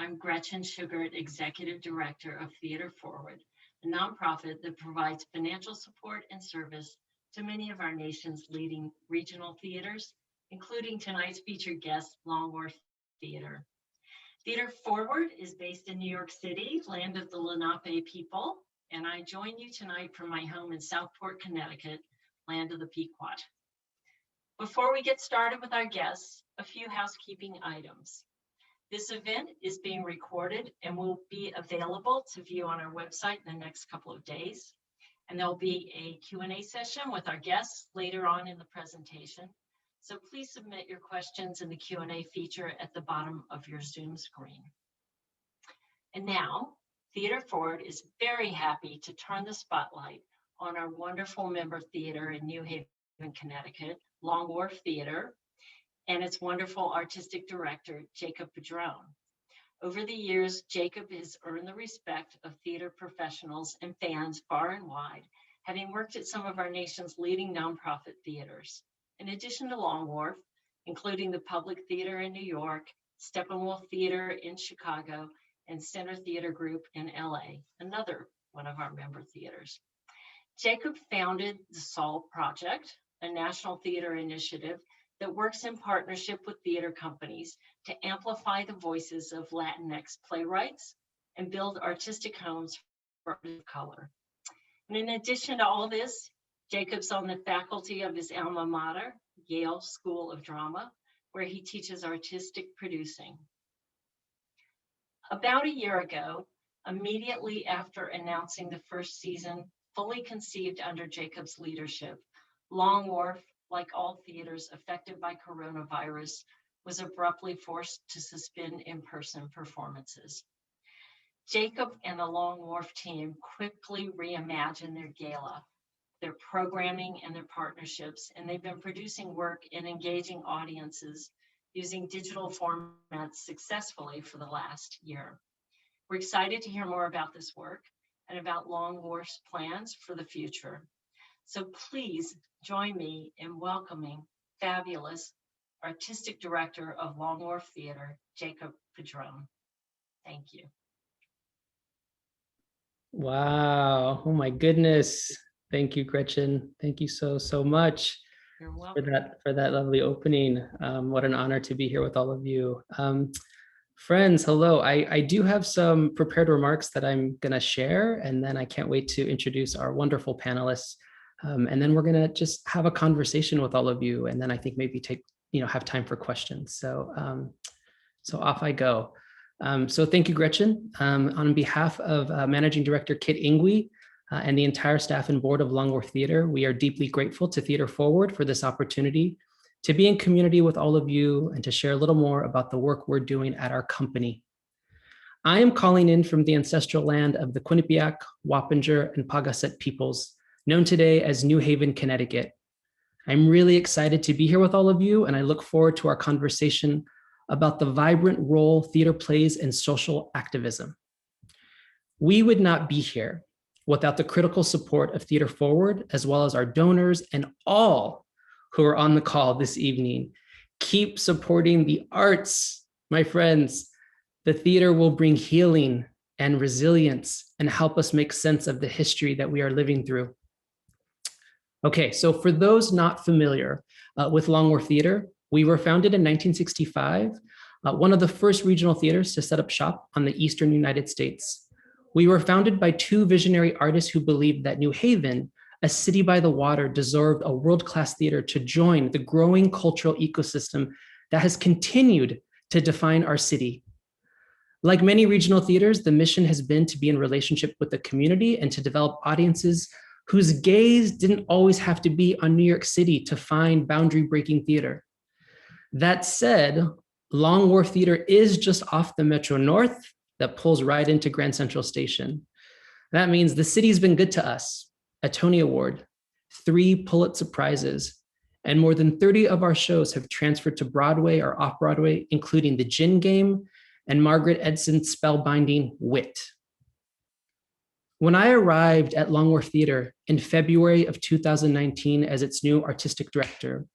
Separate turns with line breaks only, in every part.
I'm Gretchen Sugart, Executive Director of Theater Forward, a nonprofit that provides financial support and service to many of our nation's leading regional theaters, including tonight's featured guest, Long Wharf Theatre. Theater Forward is based in New York City, land of the Lenape people, and I join you tonight from my home in Southport, Connecticut, land of the Pequot. Before we get started with our guests, a few housekeeping items. This event is being recorded and will be available to view on our website in the next couple of days. And there'll be a Q&A session with our guests later on in the presentation. So please submit your questions in the Q&A feature at the bottom of your Zoom screen. And now, Theater Forward is very happy to turn the spotlight on our wonderful member theater in New Haven, Connecticut, Long Wharf Theatre, and its wonderful artistic director, Jacob Padron. Over the years, Jacob has earned the respect of theater professionals and fans far and wide, having worked at some of our nation's leading nonprofit theaters. In addition to Long Wharf, including the Public Theater in New York, Steppenwolf Theater in Chicago, and Center Theater Group in LA, another one of our member theaters. Jacob founded the SOL Project, a national theater initiative that works in partnership with theater companies to amplify the voices of Latinx playwrights and build artistic homes for artists of color. And in addition to all this, Jacob's on the faculty of his alma mater, Yale School of Drama, where he teaches artistic producing. About a year ago, immediately after announcing the first season, fully conceived under Jacob's leadership, Long Wharf, like all theaters affected by coronavirus, was abruptly forced to suspend in-person performances. Jacob and the Long Wharf team quickly reimagined their gala, their programming and their partnerships, and they've been producing work and engaging audiences using digital formats successfully for the last year. We're excited to hear more about this work and about Long Wharf's plans for the future. So please join me in welcoming fabulous Artistic Director of Long Wharf Theatre, Jacob Padron. Thank you.
Wow, oh my goodness. Thank you, Gretchen. Thank you so much.
You're welcome.
For that lovely opening. What an honor to be here with all of you. Friends, hello. I do have some prepared remarks that I'm gonna share, and then I can't wait to introduce our wonderful panelists. And then we're gonna just have a conversation with all of you, and then I think maybe have time for questions. So off I go. So thank you, Gretchen. On behalf of Managing Director Kit Ingwe and the entire staff and board of Long Wharf Theatre, we are deeply grateful to Theater Forward for this opportunity to be in community with all of you and to share a little more about the work we're doing at our company. I am calling in from the ancestral land of the Quinnipiac, Wappinger, and Paugussett peoples, known today as New Haven, Connecticut. I'm really excited to be here with all of you, and I look forward to our conversation about the vibrant role theater plays in social activism. We would not be here without the critical support of Theater Forward, as well as our donors and all who are on the call this evening. Keep supporting the arts, my friends. The theater will bring healing and resilience and help us make sense of the history that we are living through. Okay, so for those not familiar with Long Wharf Theatre, we were founded in 1965, one of the first regional theaters to set up shop on the Eastern United States. We were founded by two visionary artists who believed that New Haven, a city by the water, deserved a world-class theater to join the growing cultural ecosystem that has continued to define our city. Like many regional theaters, the mission has been to be in relationship with the community and to develop audiences whose gaze didn't always have to be on New York City to find boundary-breaking theater. That said, Long Wharf Theatre is just off the Metro North that pulls right into Grand Central Station. That means the city's been good to us. A Tony Award, 3 Pulitzer Prizes, and more than 30 of our shows have transferred to Broadway or off-Broadway, including The Gin Game and Margaret Edson's spellbinding Wit. When I arrived at Long Wharf Theatre in February of 2019 as its new artistic director,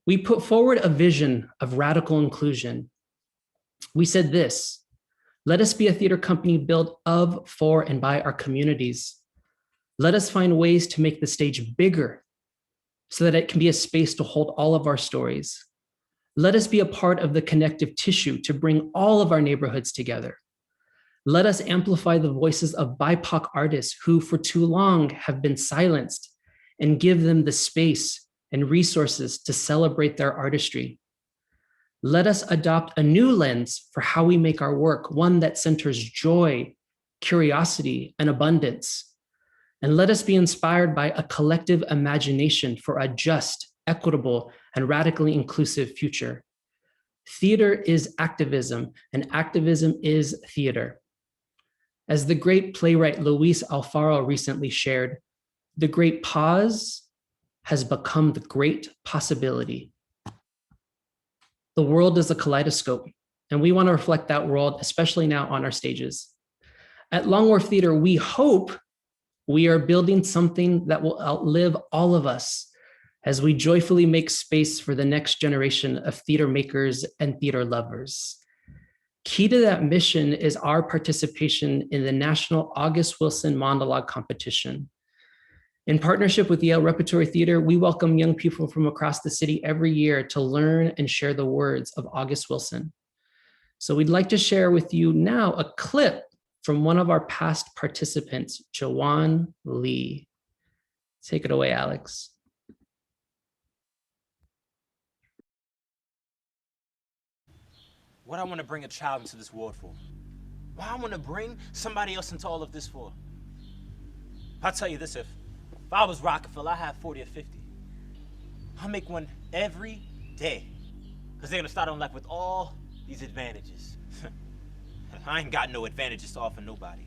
we put forward a vision of radical inclusion. We said this: Let us be a theater company built of, for, and by our communities. Let us find ways to make the stage bigger so that it can be a space to hold all of our stories. Let us be a part of the connective tissue to bring all of our neighborhoods together. Let us amplify the voices of BIPOC artists who for too long have been silenced and give them the space and resources to celebrate their artistry. Let us adopt a new lens for how we make our work, one that centers joy, curiosity, and abundance. And let us be inspired by a collective imagination for a just, equitable, and radically inclusive future. Theater is activism, and activism is theater. As the great playwright Luis Alfaro recently shared, the great pause has become the great possibility. The world is a kaleidoscope, and we want to reflect that world, especially now on our stages. At Long Wharf Theatre, we hope we are building something that will outlive all of us as we joyfully make space for the next generation of theater makers and theater lovers. Key to that mission is our participation in the National August Wilson Monologue Competition. In partnership with Yale Repertory Theater, we welcome young people from across the city every year to learn and share the words of August Wilson. So we'd like to share with you now a clip from one of our past participants, Jawan Lee. Take it away, Alex.
What I want to bring a child into this world for? Why I want to bring somebody else into all of this for? I'll tell you this, if I was Rockefeller, I have 40 or 50. I'll make one every day. Because they're going to start on life with all these advantages. I ain't got no advantages to offer nobody.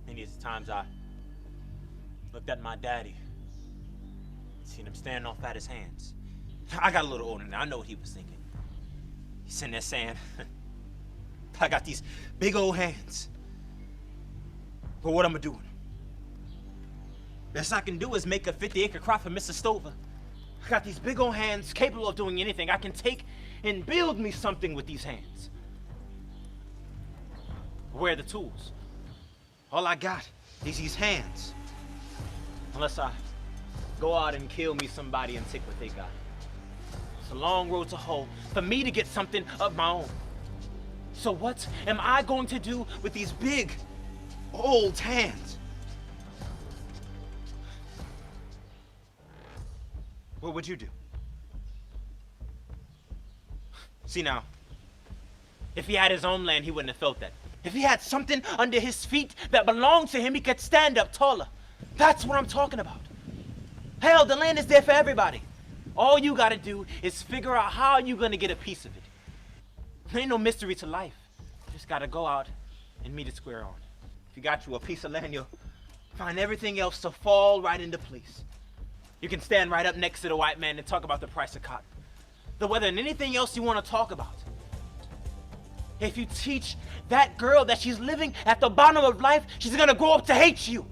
Many of the times I looked at my daddy, seen him standing off at his hands. I got a little older now, I know what he was thinking. He's sitting there saying, I got these big old hands. But what am I doing? Best I can do is make a 50-acre crop for Mr. Stover. I got these big old hands capable of doing anything. I can take and build me something with these hands. Where are the tools? All I got is these hands. Unless I go out and kill me somebody and take what they got. It's a long road to hoe for me to get something of my own. So what am I going to do with these big, old hands? What would you do? See now, if he had his own land, he wouldn't have felt that. If he had something under his feet that belonged to him, he could stand up taller. That's what I'm talking about. Hell, the land is there for everybody. All you gotta do is figure out how you're gonna get a piece of it. There ain't no mystery to life. You just gotta go out and meet it square on. If you got you a piece of land, you'll find everything else to fall right into place. You can stand right up next to the white man and talk about the price of cotton, the weather, and anything else you want to talk about. If you teach that girl that she's living at the bottom of life, she's gonna grow up to hate you.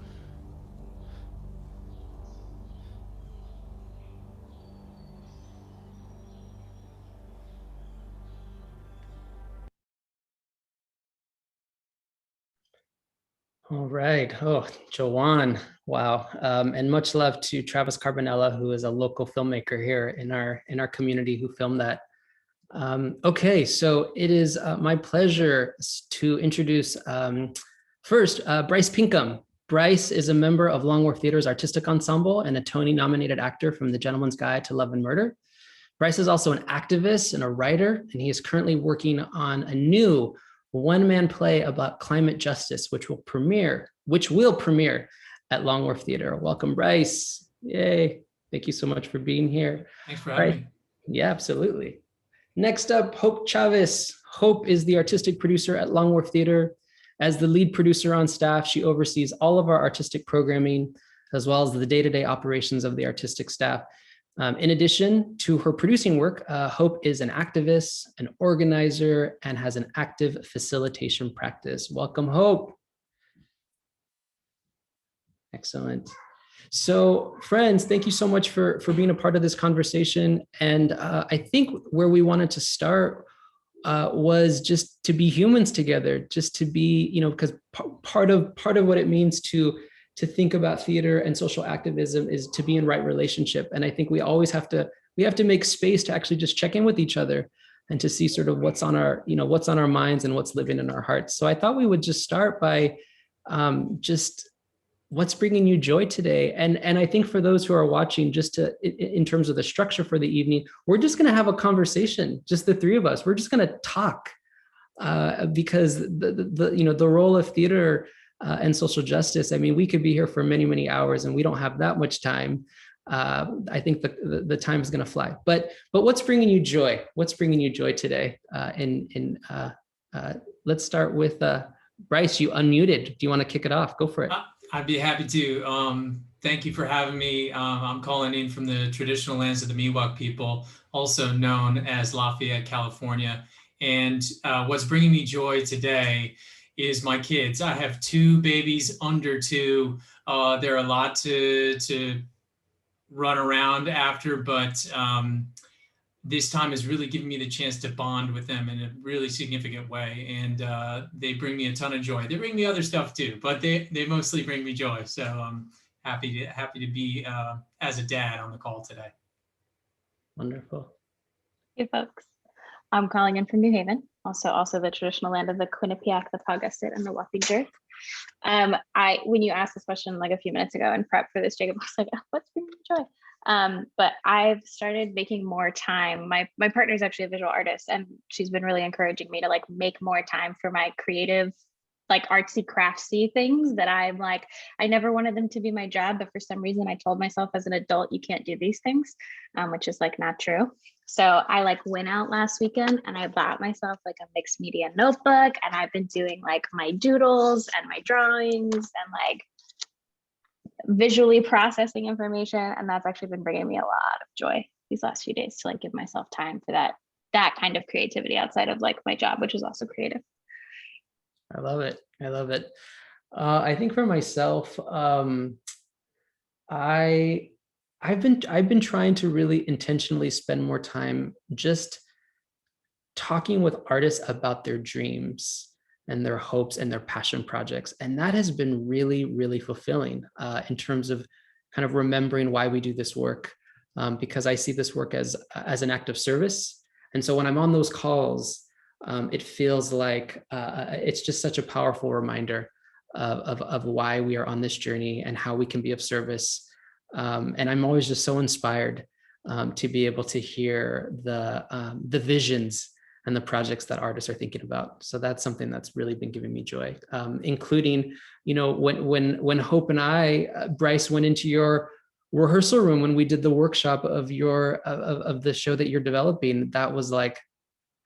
All right. Oh, Jawan. Wow. And much love to Travis Carbonella, who is a local filmmaker here in our community who filmed that. Okay, so it is my pleasure to introduce first Bryce Pinkham. Bryce is a member of Long Wharf Theatre's Artistic Ensemble and a Tony-nominated actor from The Gentleman's Guide to Love and Murder. Bryce is also an activist and a writer, and he is currently working on a new one-man play about climate justice, which will premiere at Long Wharf Theatre. Welcome, Bryce. Yay. Thank you so much for being here.
Thanks for having me.
Yeah, absolutely. Next up, Hope Chavez. Hope is the artistic producer at Long Wharf Theatre. As the lead producer on staff, she oversees all of our artistic programming, as well as the day-to-day operations of the artistic staff. In addition to her producing work, Hope is an activist, an organizer, and has an active facilitation practice. Welcome, Hope. Excellent. So friends, thank you so much for being a part of this conversation. And I think where we wanted to start was just to be humans together, just to be, because part of what it means to think about theater and social activism is to be in right relationship. And I think we always have to make space to actually just check in with each other and to see sort of what's on our minds and what's living in our hearts. So I thought we would just start by just what's bringing you joy today. And I think for those who are watching, just in terms of the structure for the evening, we're just going to have a conversation, just the three of us. We're just going to talk because the role of theater and social justice, I mean, we could be here for many, many hours and we don't have that much time. I think the time is going to fly. But what's bringing you joy? What's bringing you joy today? Let's start with Bryce. You unmuted. Do you want to kick it off? Go for it.
I'd be happy to. Thank you for having me. I'm calling in from the traditional lands of the Miwok people, also known as Lafayette, California. And what's bringing me joy today is my kids. I have two babies under 2. They're a lot to run around after, but this time has really given me the chance to bond with them in a really significant way. And they bring me a ton of joy. They bring me other stuff too, but they mostly bring me joy. So I'm happy to be as a dad on the call today.
Wonderful.
Hey folks, I'm calling in from New Haven, also the traditional land of the Quinnipiac, the Paugussett, and the Wappinger. When you asked this question like a few minutes ago in prep for this, Jacob, I was like, oh, what's bringing me joy? But I've started making more time. My partner is actually a visual artist, and she's been really encouraging me to like make more time for my creative, like artsy craftsy things that I'm like, I never wanted them to be my job, but for some reason I told myself as an adult, you can't do these things, which is like not true. So I like went out last weekend and I bought myself like a mixed media notebook, and I've been doing like my doodles and my drawings and like visually processing information. And that's actually been bringing me a lot of joy these last few days to like give myself time for that kind of creativity outside of like my job, which is also creative.
I love it. I think for myself, I've been trying to really intentionally spend more time just talking with artists about their dreams and their hopes and their passion projects. And that has been really, really fulfilling in terms of kind of remembering why we do this work, because I see this work as an act of service. And so when I'm on those calls, it feels like it's just such a powerful reminder of why we are on this journey and how we can be of service. And I'm always just so inspired to be able to hear the visions and the projects that artists are thinking about. So that's something that's really been giving me joy, including, when Hope and I, Bryce, went into your rehearsal room when we did the workshop of the show that you're developing. That was like,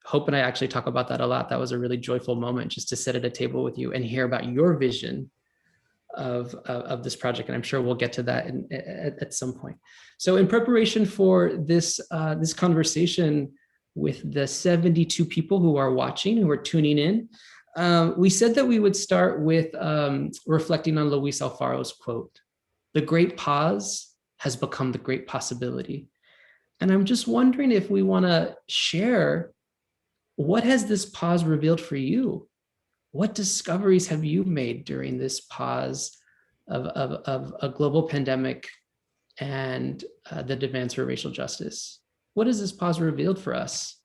Hope and I actually talk about that a lot. That was a really joyful moment just to sit at a table with you and hear about your vision of this project. And I'm sure we'll get to that at some point. So in preparation for this conversation with the 72 people who are watching, who are tuning in, we said that we would start with reflecting on Luis Alfaro's quote, "The great pause has become the great possibility." And I'm just wondering if we want to share, what has this pause revealed for you? What discoveries have you made during this pause of a global pandemic and the demands for racial justice? What has this pause revealed for us?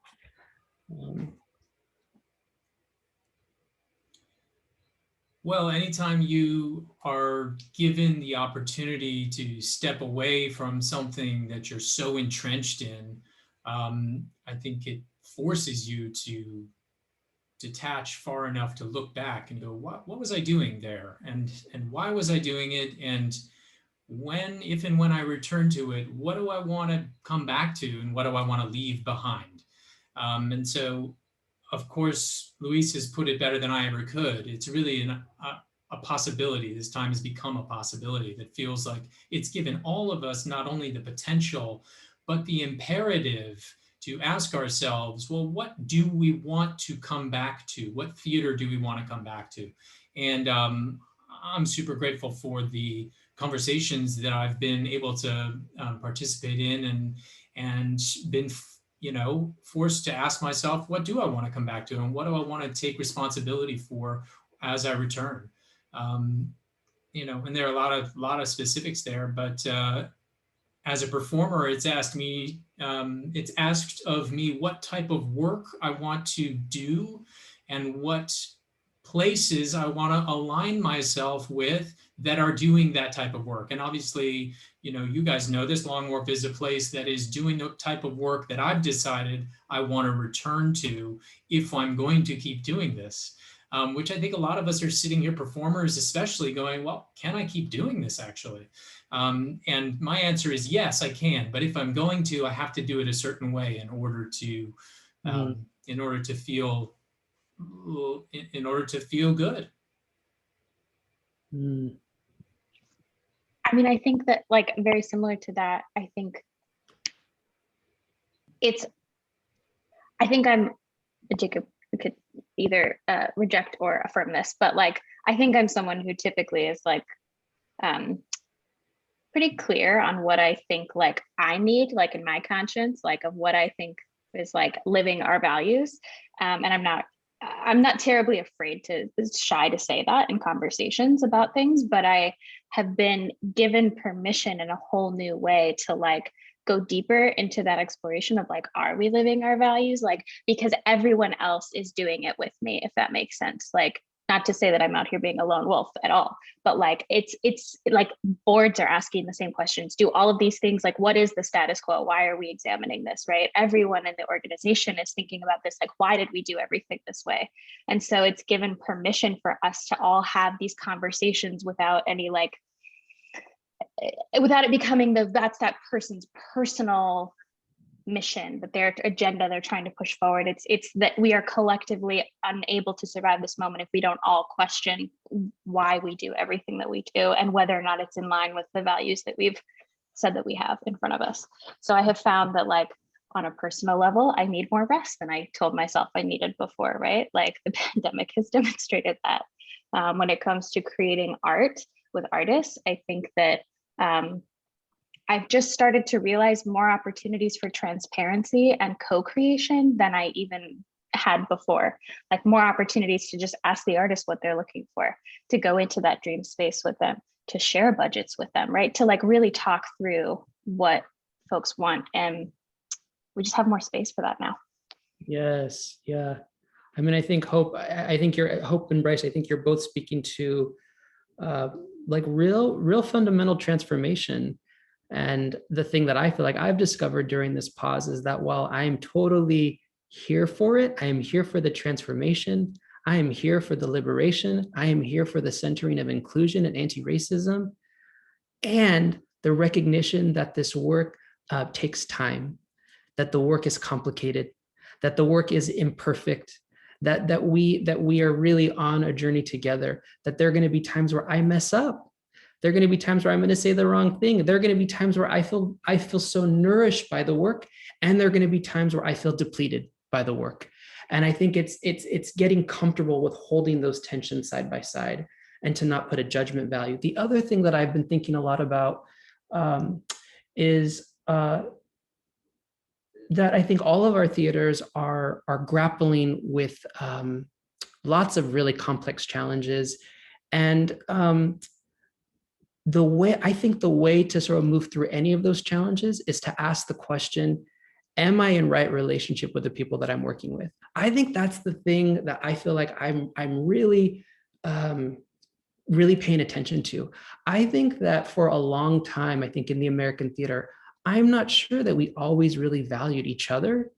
Well, anytime you are given the opportunity to step away from something that you're so entrenched in, I think it forces you to detach far enough to look back and go, what was I doing there? And why was I doing it? And if and when I return to it, what do I want to come back to and what do I want to leave behind? And so, of course, Luis has put it better than I ever could. It's really a possibility. This time has become a possibility that feels like it's given all of us not only the potential, but the imperative to ask ourselves, well, what do we want to come back to? What theater do we want to come back to? And I'm super grateful for the conversations that I've been able to participate in and been, forced to ask myself, what do I want to come back to, and what do I want to take responsibility for as I return? And there are a lot of specifics there, but as a performer, it's asked of me what type of work I want to do and what places I want to align myself with that are doing that type of work. And obviously, you guys know this, Long Wharf is a place that is doing the type of work that I've decided I want to return to if I'm going to keep doing this. Which I think a lot of us are sitting here, performers especially, going, well, can I keep doing this actually? And my answer is yes, I can. But if I'm going to, I have to do it a certain way in order to feel good.
Mm.
I mean, I think that, like, very similar to that, I think Jacob could either reject or affirm this, but like, I think I'm someone who typically is like pretty clear on what I think like I need, like in my conscience, like of what I think is like living our values. And I'm not terribly shy to say that in conversations about things, but I have been given permission in a whole new way to like go deeper into that exploration of like, are we living our values? Like, because everyone else is doing it with me, if that makes sense. Like, not to say that I'm out here being a lone wolf at all, but like, it's like boards are asking the same questions. Do all of these things, like, what is the status quo? Why are we examining this, right? Everyone in the organization is thinking about this, like, why did we do everything this way? And so it's given permission for us to all have these conversations without any like, without it becoming that's that person's personal mission, that their agenda they're trying to push forward. It's that we are collectively unable to survive this moment if we don't all question why we do everything that we do and whether or not it's in line with the values that we've said that we have in front of us. So I have found that, like, on a personal level, I need more rest than I told myself I needed before, right? Like, the pandemic has demonstrated that. When it comes to creating art with artists, I think that I've just started to realize more opportunities for transparency and co-creation than I even had before. Like, more opportunities to just ask the artist what they're looking for, to go into that dream space with them, to share budgets with them, right? To like really talk through what folks want. And we just have more space for that now.
Yes. Yeah. I mean, I think Hope and Bryce, I think you're both speaking to like real fundamental transformation. And the thing that I feel like I've discovered during this pause is that while I am totally here for it, I am here for the transformation, I am here for the liberation, I am here for the centering of inclusion and anti-racism, and the recognition that this work takes time, that the work is complicated, that the work is imperfect, that we are really on a journey together, that there are going to be times where I mess up. There are going to be times where I'm going to say the wrong thing. There are going to be times where I feel so nourished by the work, and there are going to be times where I feel depleted by the work. And I think it's getting comfortable with holding those tensions side by side and to not put a judgment value. The other thing that I've been thinking a lot about is that I think all of our theaters are grappling with lots of really complex challenges. And the way to sort of move through any of those challenges is to ask the question, am I in right relationship with the people that I'm working with? I think that's the thing that I feel like I'm really paying attention to. I think that for a long time, I think in the American theater, I'm not sure that we always really valued each other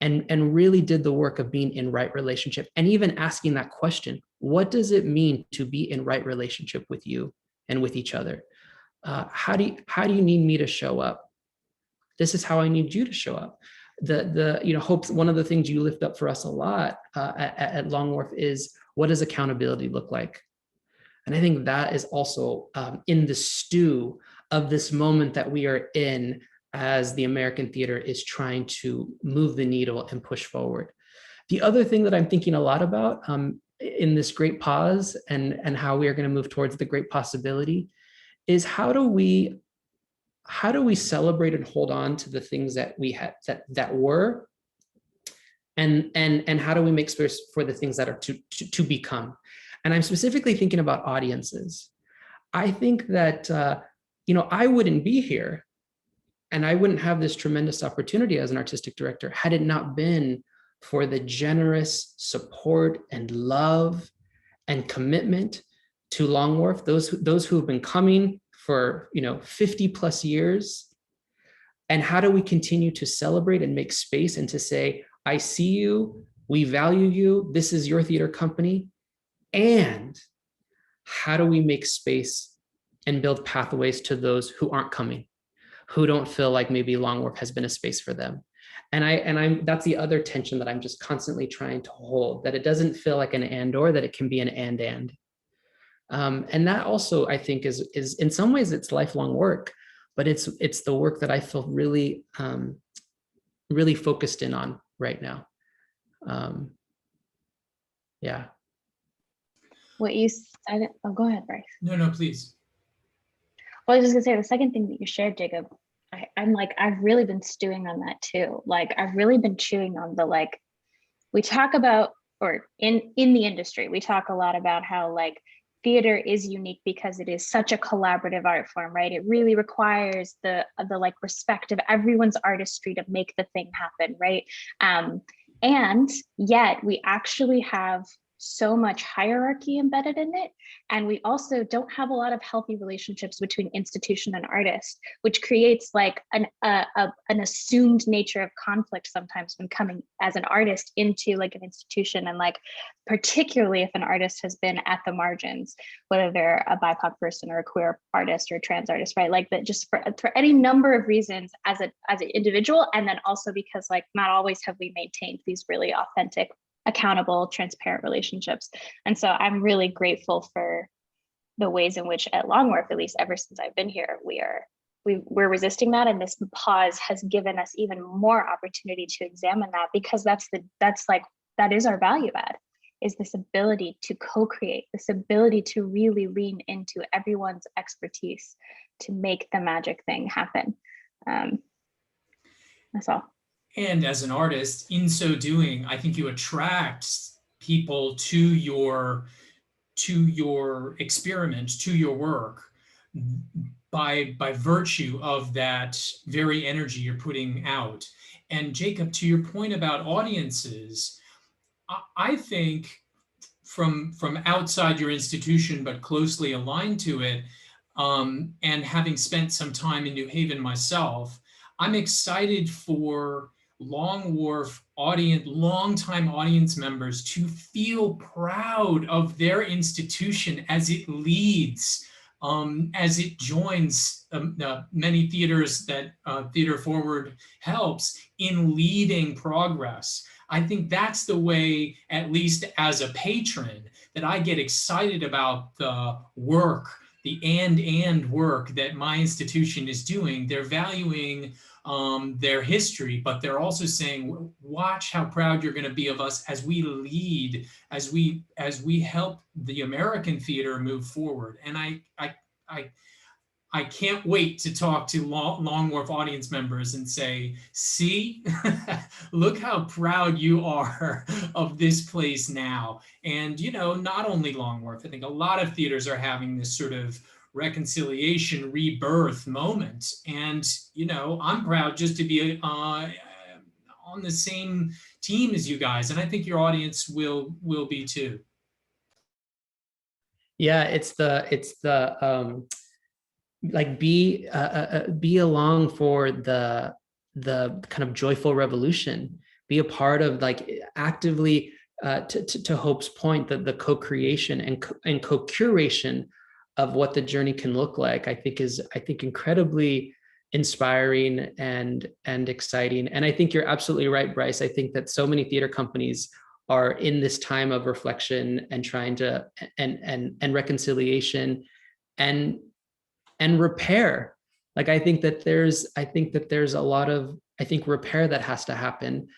and really did the work of being in right relationship, and even asking that question, what does it mean to be in right relationship with you and with each other? How do you need me to show up? This is how I need you to show up. Hope, one of the things you lift up for us a lot at Long Wharf is, what does accountability look like? And I think that is also in the stew of this moment that we are in as the American theater is trying to move the needle and push forward. The other thing that I'm thinking a lot about in this great pause and how we are going to move towards the great possibility is, how do we how do we celebrate and hold on to the things that we had that were, and how do we make space for the things that are to become? And I'm specifically thinking about audiences. I think that I wouldn't be here, and I wouldn't have this tremendous opportunity as an artistic director had it not been for the generous support and love and commitment to Long Wharf, those who have been coming for 50 plus years. And how do we continue to celebrate and make space and to say, I see you, we value you, this is your theater company. And how do we make space and build pathways to those who aren't coming, who don't feel like maybe Long Wharf has been a space for them? And that's the other tension that I'm just constantly trying to hold, that it doesn't feel like an and/or, that it can be an and. And that also, I think, is in some ways it's lifelong work, but it's the work that I feel really, really focused in on right now. Yeah.
What you said, oh, go ahead, Bryce.
No, please.
Well, I was just gonna say, the second thing that you shared, Jacob, I'm like, I've really been stewing on that too. Like, I've really been chewing on the, like, we talk about, or in the industry, we talk a lot about how like theater is unique because it is such a collaborative art form, right? It really requires the like respect of everyone's artistry to make the thing happen, right? And yet we actually have so much hierarchy embedded in it. And we also don't have a lot of healthy relationships between institution and artist, which creates like an assumed nature of conflict sometimes when coming as an artist into like an institution. And like, particularly if an artist has been at the margins, whether they're a BIPOC person or a queer artist or a trans artist, right? Like that, just for any number of reasons as an individual. And then also because like not always have we maintained these really authentic, accountable, transparent relationships. And so I'm really grateful for the ways in which at Long Wharf, at least ever since I've been here, we're resisting that. And this pause has given us even more opportunity to examine that, because that is our value add, is this ability to co-create, this ability to really lean into everyone's expertise to make the magic thing happen. That's all.
And as an artist, in so doing, I think you attract people to your experiment, to your work, by virtue of that very energy you're putting out. And Jacob, to your point about audiences, I think from outside your institution, but closely aligned to it, and having spent some time in New Haven myself, I'm excited for Long Wharf longtime audience members to feel proud of their institution as it leads, as it joins many theaters that Theater Forward helps in leading progress. I think that's the way, at least as a patron, that I get excited about the work, the and work that my institution is doing. They're valuing their history, but they're also saying, watch how proud you're going to be of us as we lead, as we help the American theater move forward. And I can't wait to talk to Long Wharf audience members and say, see, look how proud you are of this place now. And, not only Long Wharf, I think a lot of theaters are having this sort of reconciliation, rebirth moment. And, I'm proud just to be on the same team as you guys. And I think your audience will be too.
Yeah, it's the like be along for the kind of joyful revolution, be a part of, like, actively to Hope's point, that the co-creation and co-curation of what the journey can look like, I think incredibly inspiring and exciting. And I think you're absolutely right, Bryce. I think that so many theater companies are in this time of reflection and trying to and reconciliation and repair. Like, I think that there's a lot of repair that has to happen.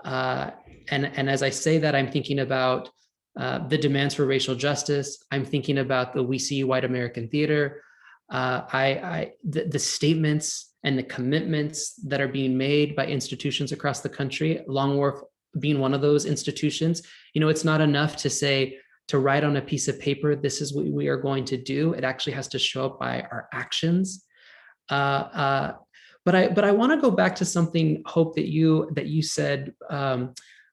And as I say that, I'm thinking about the demands for racial justice. I'm thinking about the We See White American Theater. The statements and the commitments that are being made by institutions across the country, Long Wharf being one of those institutions, it's not enough to say, to write on a piece of paper, this is what we are going to do. It actually has to show up by our actions. But I want to go back to something, Hope, that you said,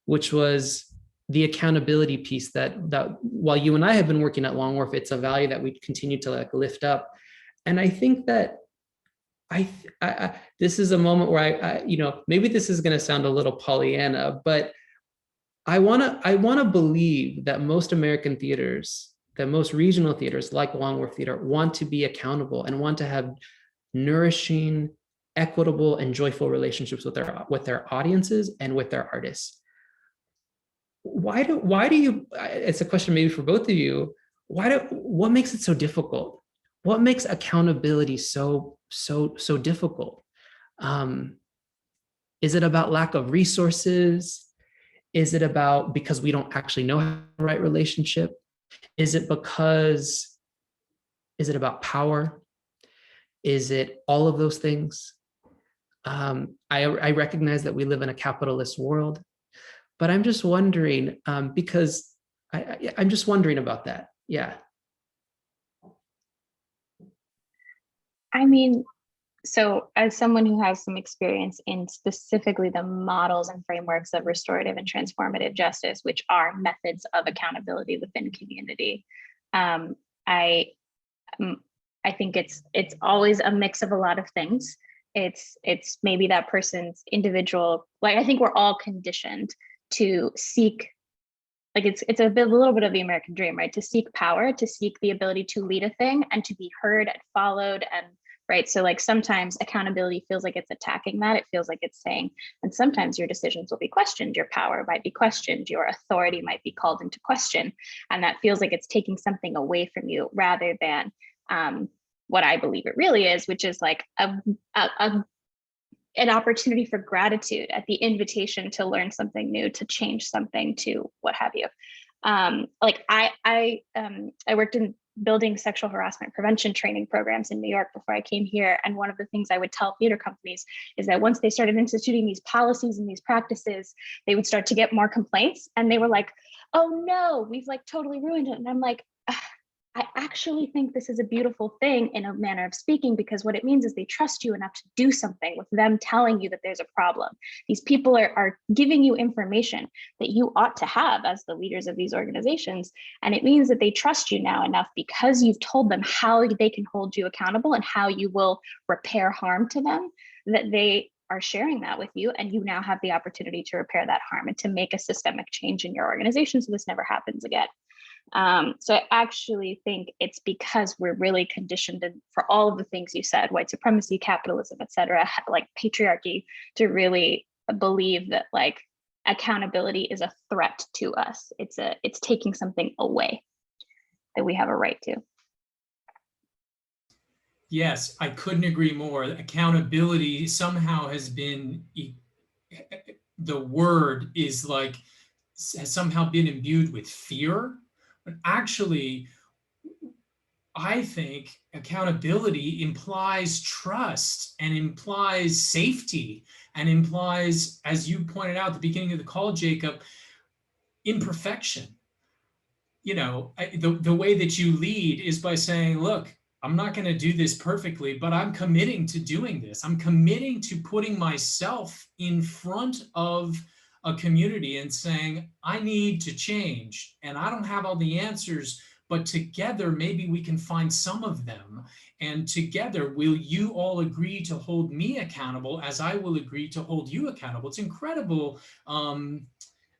which was the accountability piece, that while you and I have been working at Long Wharf, it's a value that we continue to lift up. And I think that this is a moment where maybe this is going to sound a little Pollyanna, but I want to believe that most American theaters, that most regional theaters like Long Wharf Theater want to be accountable and want to have nourishing, equitable, and joyful relationships with their audiences and with their artists. Why do you, it's a question maybe for both of you, what makes it so difficult? What makes accountability so difficult? Is it about lack of resources? Is it about because we don't actually know how to write relationship? Is it about power? Is it all of those things? I recognize that we live in a capitalist world, but I'm just wondering, because I'm just wondering about that. Yeah.
I mean, so as someone who has some experience in specifically the models and frameworks of restorative and transformative justice, which are methods of accountability within community, I think it's always a mix of a lot of things. It's maybe that person's individual, I think we're all conditioned to seek, it's a little bit of the American dream, right? To seek power, to seek the ability to lead a thing and to be heard and followed, and right. So sometimes accountability feels like it's attacking that. It feels like it's saying, and sometimes your decisions will be questioned, your power might be questioned, your authority might be called into question. And that feels like it's taking something away from you rather than what I believe it really is, which is an opportunity for gratitude at the invitation to learn something new, to change something, to what have you. I worked in building sexual harassment prevention training programs in New York before I came here. And one of the things I would tell theater companies is that once they started instituting these policies and these practices, they would start to get more complaints. And they were like, oh no, we've totally ruined it. And I'm like, I actually think this is a beautiful thing in a manner of speaking, because what it means is they trust you enough to do something with them telling you that there's a problem. These people are giving you information that you ought to have as the leaders of these organizations. And it means that they trust you now enough because you've told them how they can hold you accountable and how you will repair harm to them, that they are sharing that with you. And you now have the opportunity to repair that harm and to make a systemic change in your organization so this never happens again. So I actually think it's because we're really conditioned for all of the things you said, white supremacy, capitalism, et cetera, patriarchy, to really believe that accountability is a threat to us. It's taking something away that we have a right to.
Yes, I couldn't agree more. Accountability somehow has been, the word is has somehow been imbued with fear. But actually, I think accountability implies trust and implies safety and implies, as you pointed out at the beginning of the call, Jacob, imperfection. The way that you lead is by saying, look, I'm not going to do this perfectly, but I'm committing to doing this. I'm committing to putting myself in front of a community and saying, I need to change and I don't have all the answers, but together maybe we can find some of them. And together, will you all agree to hold me accountable as I will agree to hold you accountable? It's incredible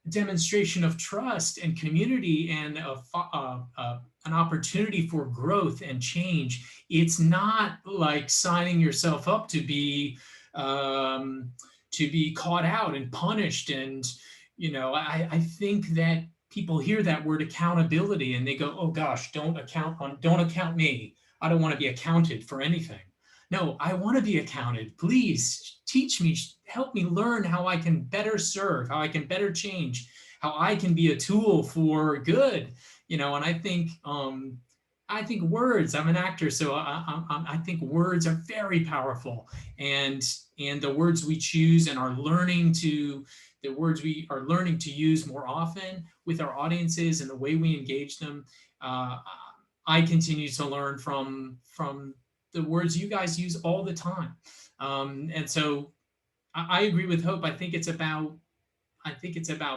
demonstration of trust and community and an opportunity for growth and change. It's not like signing yourself up to be caught out and punished. And, I think that people hear that word accountability and they go, oh gosh, don't account me. I don't want to be accounted for anything. No, I want to be accounted. Please teach me, help me learn how I can better serve, how I can better change, how I can be a tool for good, and I think I think words, I'm an actor, so I think words are very powerful, and the words we choose and the words we are learning to use more often with our audiences and the way we engage them. I continue to learn from the words you guys use all the time. And so I agree with Hope. I think it's about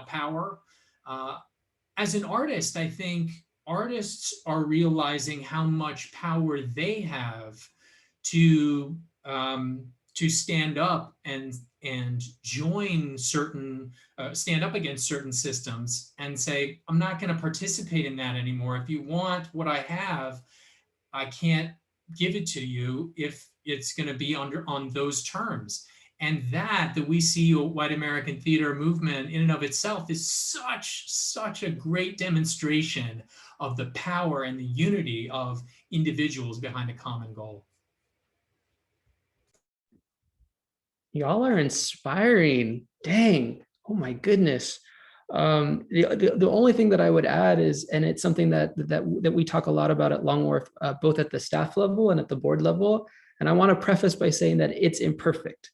power. As an artist, I think artists are realizing how much power they have to stand up and join certain, stand up against certain systems and say, I'm not going to participate in that anymore. If you want what I have, I can't give it to you if it's going to be on those terms. And that we see a white American theater movement in and of itself is such a great demonstration of the power and the unity of individuals behind a common goal.
Y'all are inspiring. Dang. Oh my goodness. The only thing that I would add is, and it's something that we talk a lot about at Long Wharf, both at the staff level and at the board level. And I want to preface by saying that it's imperfect.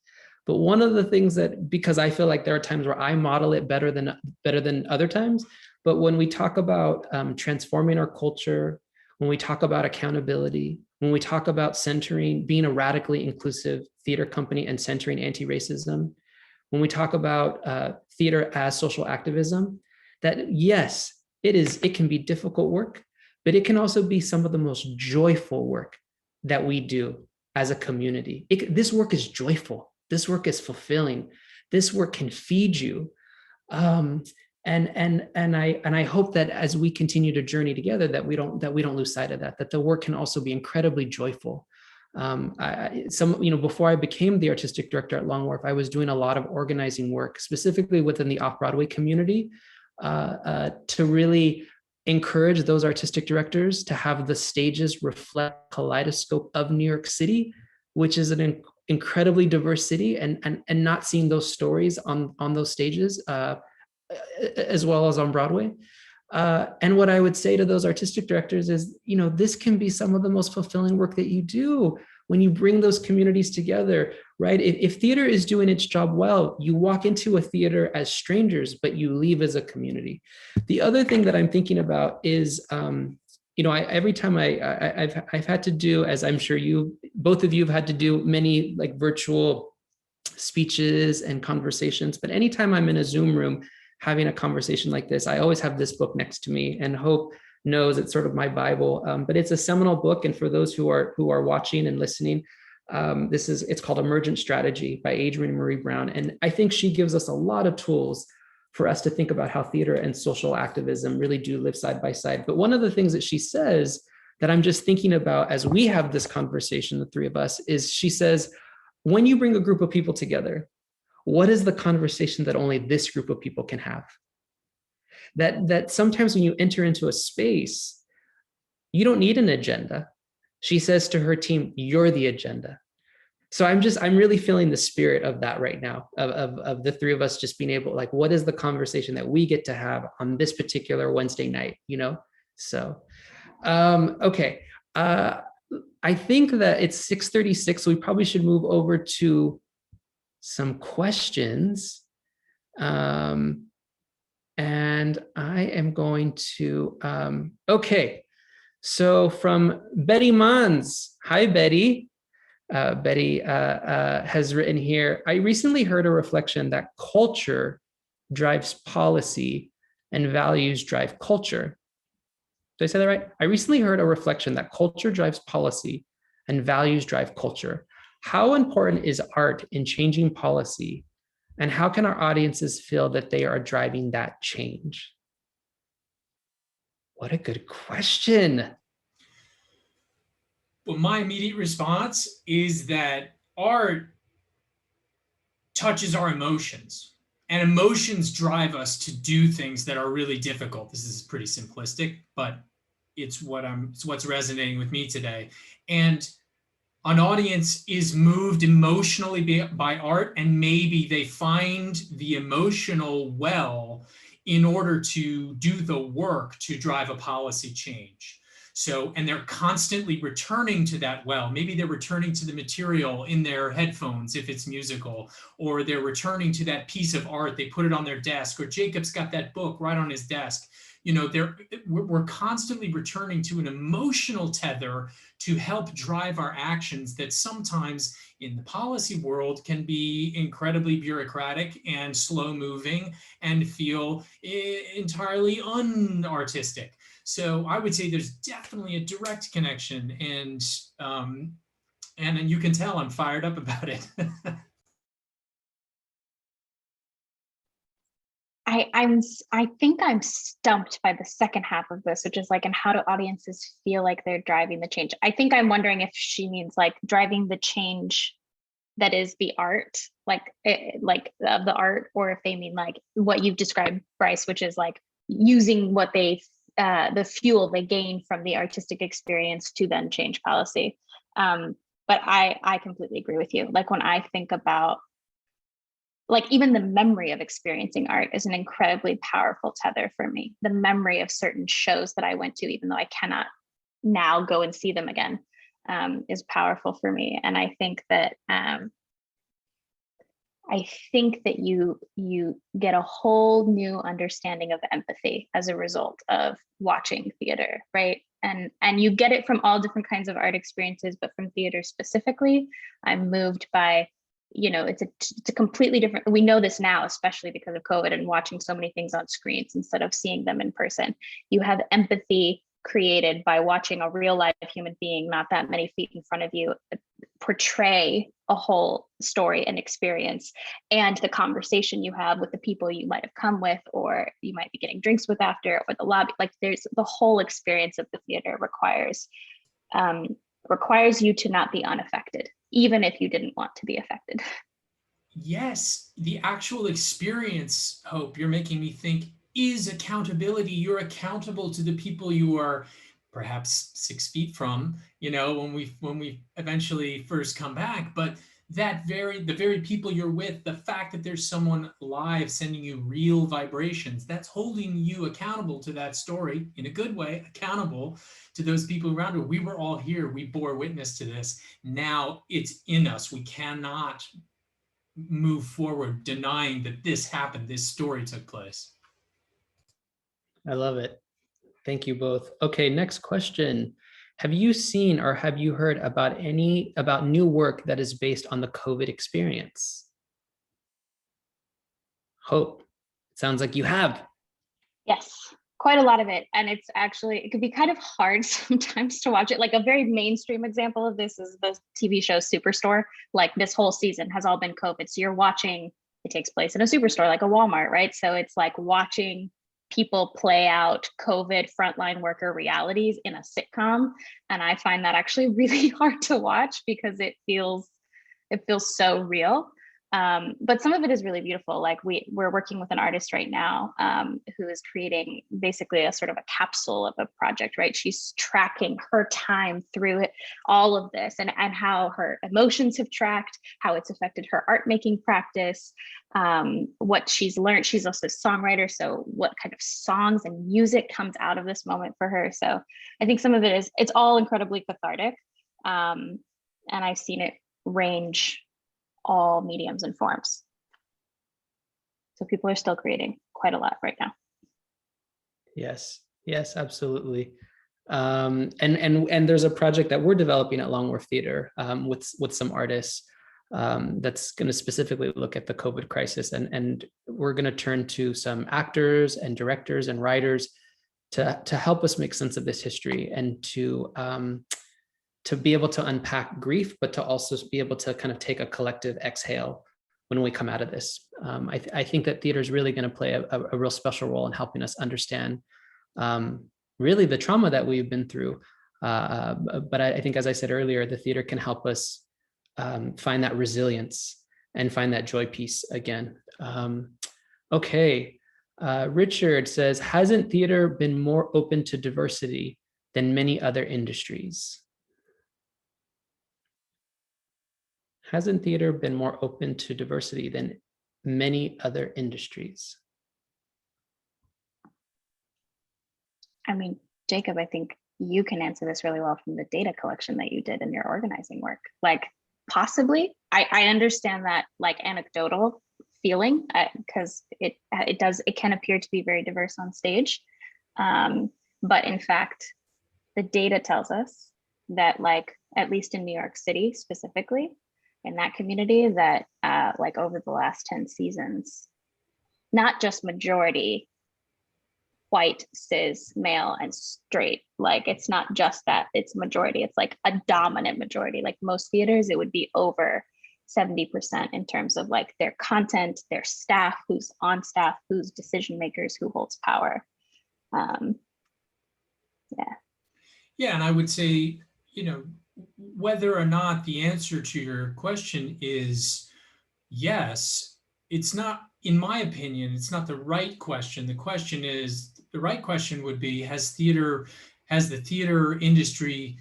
But one of the things that, because I feel like there are times where I model it better than other times, but when we talk about transforming our culture, when we talk about accountability, when we talk about centering, being a radically inclusive theater company and centering anti-racism, when we talk about theater as social activism, that yes, it can be difficult work, but it can also be some of the most joyful work that we do as a community. This work is joyful. This work is fulfilling. This work can feed you. And I hope that as we continue to journey together, that we don't lose sight of that the work can also be incredibly joyful. Before I became the artistic director at Long Wharf, I was doing a lot of organizing work, specifically within the off-Broadway community, to really encourage those artistic directors to have the stages reflect kaleidoscope of New York City, which is an incredibly diverse city, and not seeing those stories on those stages, as well as on Broadway. And what I would say to those artistic directors is, this can be some of the most fulfilling work that you do when you bring those communities together, right? If theater is doing its job well, you walk into a theater as strangers, but you leave as a community. The other thing that I'm thinking about is, every time I've had to do, as I'm sure both of you have had to do, many like virtual speeches and conversations, but anytime I'm in a Zoom room having a conversation like this, I always have this book next to me, and Hope knows it's sort of my Bible, but it's a seminal book. And for those who are watching and listening, it's called Emergent Strategy by Adrienne Marie Brown. And I think she gives us a lot of tools for us to think about how theater and social activism really do live side by side. But one of the things that she says that I'm just thinking about as we have this conversation, the three of us, is she says, when you bring a group of people together, what is the conversation that only this group of people can have? That sometimes when you enter into a space, you don't need an agenda. She says to her team, you're the agenda. So I'm really feeling the spirit of that right now, of the three of us just being able, like, what is the conversation that we get to have on this particular Wednesday night, So, okay. I think that it's 6:36, so we probably should move over to some questions. And I am going to, okay. So from Betty Mons, hi, Betty. Betty has written here, I recently heard a reflection that culture drives policy and values drive culture. Did I say that right? I recently heard a reflection that culture drives policy and values drive culture. How important is art in changing policy? And how can our audiences feel that they are driving that change? What a good question.
Well, my immediate response is that art touches our emotions, and emotions drive us to do things that are really difficult. This is pretty simplistic, but it's what's resonating with me today. And an audience is moved emotionally by art, and maybe they find the emotional well in order to do the work to drive a policy change. So, and they're constantly returning to that well. Maybe they're returning to the material in their headphones if it's musical, or they're returning to that piece of art, they put it on their desk, or Jacob's got that book right on his desk. You know, we're constantly returning to an emotional tether to help drive our actions that sometimes in the policy world can be incredibly bureaucratic and slow moving and feel entirely unartistic. So I would say there's definitely a direct connection, and you can tell I'm fired up about it.
I think I'm stumped by the second half of this, which is like, and how do audiences feel like they're driving the change? I think I'm wondering if she means like driving the change that is the art, like of the art, or if they mean like what you've described, Bryce, which is like using what they the fuel they gain from the artistic experience to then change policy. But I completely agree with you. Like when I think about, like even the memory of experiencing art is an incredibly powerful tether for me. The memory of certain shows that I went to, even though I cannot now go and see them again, is powerful for me. And I think that you get a whole new understanding of empathy as a result of watching theater, right? And you get it from all different kinds of art experiences, but from theater specifically, I'm moved by, you know, it's a completely different, we know this now, especially because of COVID and watching so many things on screens instead of seeing them in person. You have empathy created by watching a real life human being, not that many feet in front of you, portray a whole story and experience, and the conversation you have with the people you might have come with, or you might be getting drinks with after, or the lobby. Like there's the whole experience of the theater requires you to not be unaffected, even if you didn't want to be affected.
Yes, the actual experience, Hope, you're making me think, is accountability. You're accountable to the people you are perhaps 6 feet from, you know, when we eventually first come back. But the very people you're with, the fact that there's someone live sending you real vibrations, that's holding you accountable to that story in a good way, accountable to those people around you. We were all here. We bore witness to this. Now it's in us. We cannot move forward denying that this happened, this story took place.
I love it. Thank you both. Okay, next question. Have you seen or have you heard about new work that is based on the COVID experience? Hope, it sounds like you have.
Yes, quite a lot of it. And it's actually, it could be kind of hard sometimes to watch it. Like a very mainstream example of this is the TV show Superstore. Like this whole season has all been COVID. So you're watching, it takes place in a superstore, like a Walmart, right? So it's like watching people play out COVID frontline worker realities in a sitcom. And I find that actually really hard to watch because it feels so real. But some of it is really beautiful. Like we're working with an artist right now who is creating basically a sort of a capsule of a project, right? She's tracking her time through it, all of this, and how her emotions have tracked, how it's affected her art making practice, what she's learned. She's also a songwriter, so what kind of songs and music comes out of this moment for her. So I think some of it is, it's all incredibly cathartic. And I've seen it range all mediums and forms. So people are still creating quite a lot right now. Yes,
absolutely. And there's a project that we're developing at Long Wharf Theatre with some artists that's going to specifically look at the COVID crisis, and we're going to turn to some actors and directors and writers to help us make sense of this history, and to be able to unpack grief, but to also be able to kind of take a collective exhale when we come out of this. I think that theater is really going to play a real special role in helping us understand really the trauma that we've been through. But I think, as I said earlier, the theater can help us find that resilience and find that joy piece again. Okay, Richard says, hasn't theater been more open to diversity than many other industries? Hasn't theater been more open to diversity than many other industries?
I mean, Jacob, I think you can answer this really well from the data collection that you did in your organizing work. Like possibly, I understand that like anecdotal feeling because it can appear to be very diverse on stage. But in fact, the data tells us that like, at least in New York City specifically, in that community, that like over the last 10 seasons, not just majority white, cis, male, and straight. Like it's not just that, it's majority, it's like a dominant majority. Like most theaters, it would be over 70% in terms of like their content, their staff, who's on staff, who's decision makers, who holds power.
Yeah, and I would say, you know, whether or not the answer to your question is yes, it's not, in my opinion, it's not the right question. The right question would be, has the theater industry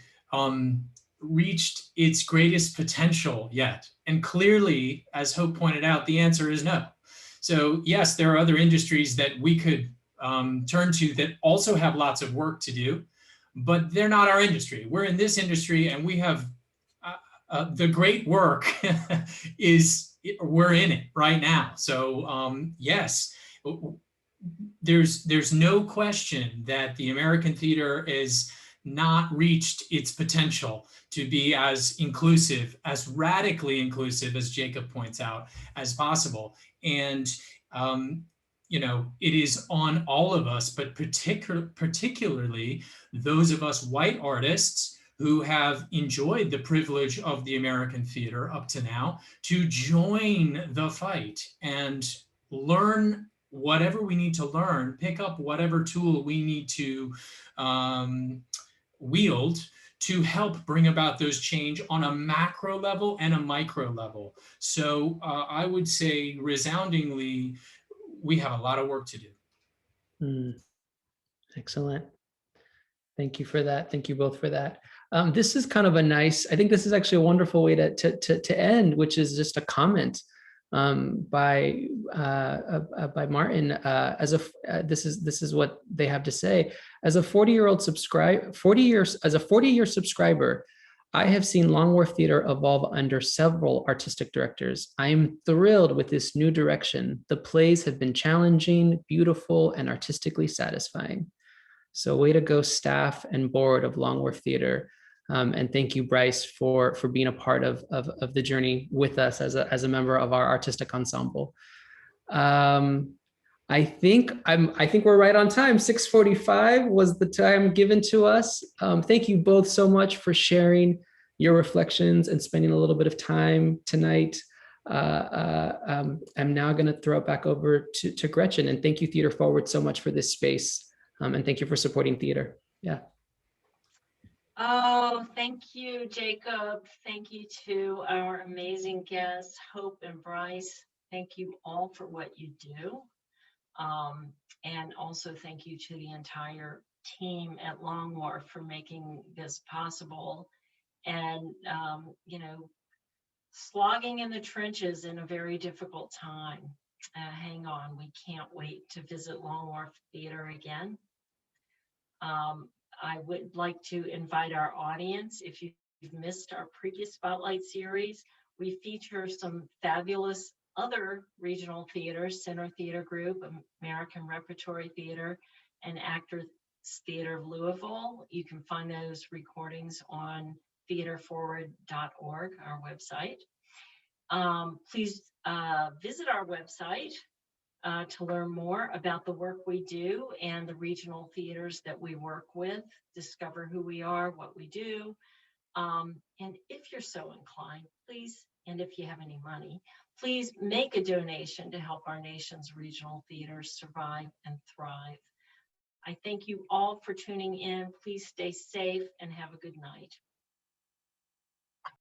reached its greatest potential yet? And clearly, as Hope pointed out, the answer is no. So yes, there are other industries that we could turn to that also have lots of work to do, but they're not our industry. We're in this industry and we have the great work we're in it right now. So yes, there's no question that the American theater is not reached its potential to be as inclusive, as radically inclusive, as Jacob points out, as possible. And you know, it is on all of us, but particularly those of us white artists who have enjoyed the privilege of the American theater up to now, to join the fight and learn whatever we need to learn, pick up whatever tool we need to wield to help bring about those change on a macro level and a micro level. So I would say resoundingly, we have a lot of work to do.
Excellent. Thank you for that. Thank you both for that. This is kind of a nice, I think this is actually a wonderful way to end, which is just a comment by Martin. This is what they have to say. As a 40-year subscriber, I have seen Long Wharf Theatre evolve under several artistic directors. I am thrilled with this new direction. The plays have been challenging, beautiful, and artistically satisfying. So way to go, staff and board of Long Wharf Theatre. And thank you, Bryce, for being a part of the journey with us as a member of our artistic ensemble. I think we're right on time. 6:45 was the time given to us. Thank you both so much for sharing your reflections and spending a little bit of time tonight. I'm now going to throw it back over to Gretchen, and thank you, Theater Forward, so much for this space. And thank you for supporting theater. Yeah.
Oh, thank you, Jacob. Thank you to our amazing guests, Hope and Bryce. Thank you all for what you do. And also thank you to the entire team at Long Wharf for making this possible. And, you know, slogging in the trenches in a very difficult time. Hang on, we can't wait to visit Long Wharf Theatre again. I would like to invite our audience, if you've missed our previous Spotlight series, we feature some fabulous other regional theaters, Center Theater Group, American Repertory Theater, and Actors Theater of Louisville. You can find those recordings on theaterforward.org, our website. Please visit our website to learn more about the work we do and the regional theaters that we work with, discover who we are, what we do. And if you're so inclined, please, and if you have any money, please make a donation to help our nation's regional theaters survive and thrive. I thank you all for tuning in. Please stay safe and have a good night.